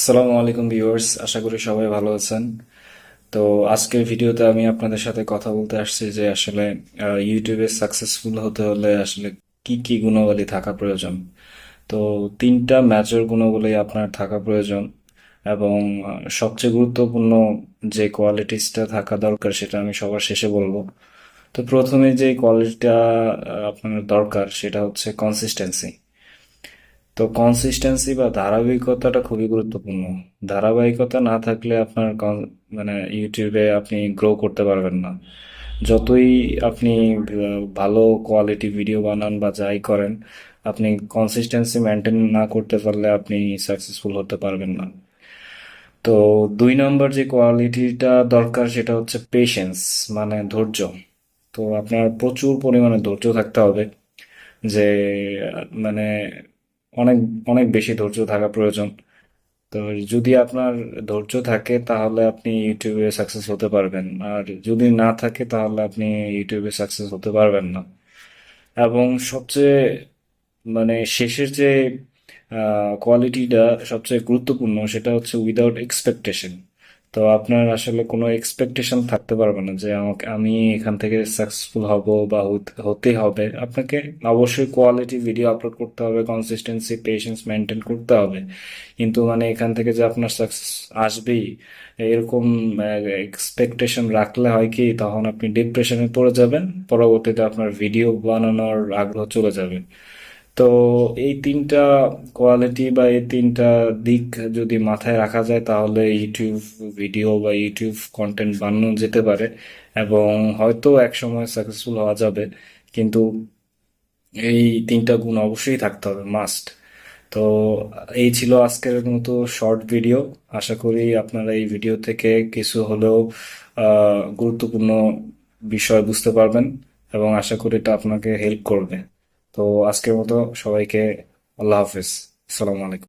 আসসালামু আলাইকুম ভিউয়ার্স, আশা করি সবাই ভালো আছেন। তো আজকের ভিডিওতে আমি আপনাদের সাথে কথা বলতে আসছি যে আসলে ইউটিউবে সাকসেসফুল হতে হলে আসলে কি কি গুণাবলী থাকা প্রয়োজন। তো তিনটা মেজর গুণাবলী আপনার থাকা প্রয়োজন এবং সবচেয়ে গুরুত্বপূর্ণ যে কোয়ালিটিসটা থাকা দরকার সেটা আমি সবার শেষে বলবো। তো প্রথমে যে কোয়ালিটিটা আপনার দরকার সেটা হচ্ছে কনসিস্টেন্সি। তো কনসিস্টেন্সি বা ধারাবাহিকতাটা খুবই গুরুত্বপূর্ণ। ধারাবাহিকতা না থাকলে আপনার মানে ইউটিউবে আপনি গ্রো করতে পারবেন না। যতই আপনি ভালো কোয়ালিটি ভিডিও বানান বা যাই করেন, আপনি কনসিস্টেন্সি মেনটেন না করতে পারলে আপনি সাকসেসফুল হতে পারবেন না। তো 2 নম্বর যে কোয়ালিটিটা দরকার সেটা হচ্ছে পেশেন্স, মানে ধৈর্য। তো আপনার প্রচুর পরিমাণে ধৈর্য থাকতে হবে, যে মানে অনেক অনেক বেশি ধৈর্য থাকা প্রয়োজন। তো যদি আপনার ধৈর্য থাকে তাহলে আপনি ইউটিউবে সাকসেস হতে পারবেন, আর যদি না থাকে তাহলে আপনি ইউটিউবে সাকসেস হতে পারবেন না। এবং সবচেয়ে শেষের যে কোয়ালিটিটা সবচেয়ে গুরুত্বপূর্ণ সেটা হচ্ছে উইদাউট এক্সপেকটেশন। তো আপনার আসলে কোনো এক্সপেকটেশন থাকতে পারবে না যে আমি এখান থেকে সাকসেসফুল হব বা হতে হবে। আপনাকে অবশ্যই কোয়ালিটি ভিডিও আপলোড করতে হবে, কনসিস্টেন্সি পেশেন্স মেনটেন করতে হবে, কিন্তু এখান থেকে যে আপনার সাকসেস আসবেই এরকম এক্সপেকটেশন রাখলে হয় কি, তখন আপনি ডিপ্রেশনে পড়ে যাবেন, পরবর্তীতে আপনার ভিডিও বানানোর আগ্রহ চলে যাবে। তো এই তিনটা কোয়ালিটি বা এই তিনটা দিক যদি মাথায় রাখা যায় তাহলে ইউটিউব ভিডিও বা ইউটিউব কন্টেন্ট বানানো যেতে পারে এবং হয়তো এক সময় সাকসেসফুল হওয়া যাবে। কিন্তু এই তিনটা গুণ অবশ্যই থাকতে হবে, মাস্ট। তো এই ছিল আজকের মতো শর্ট ভিডিও। আশা করি আপনারা এই ভিডিও থেকে কিছু হলেও গুরুত্বপূর্ণ বিষয় বুঝতে পারবেন এবং আশা করি এটা আপনাকে হেল্প করবে। তো আজকের মতো সবাইকে আল্লাহ হাফেজ, আসসালামু আলাইকুম।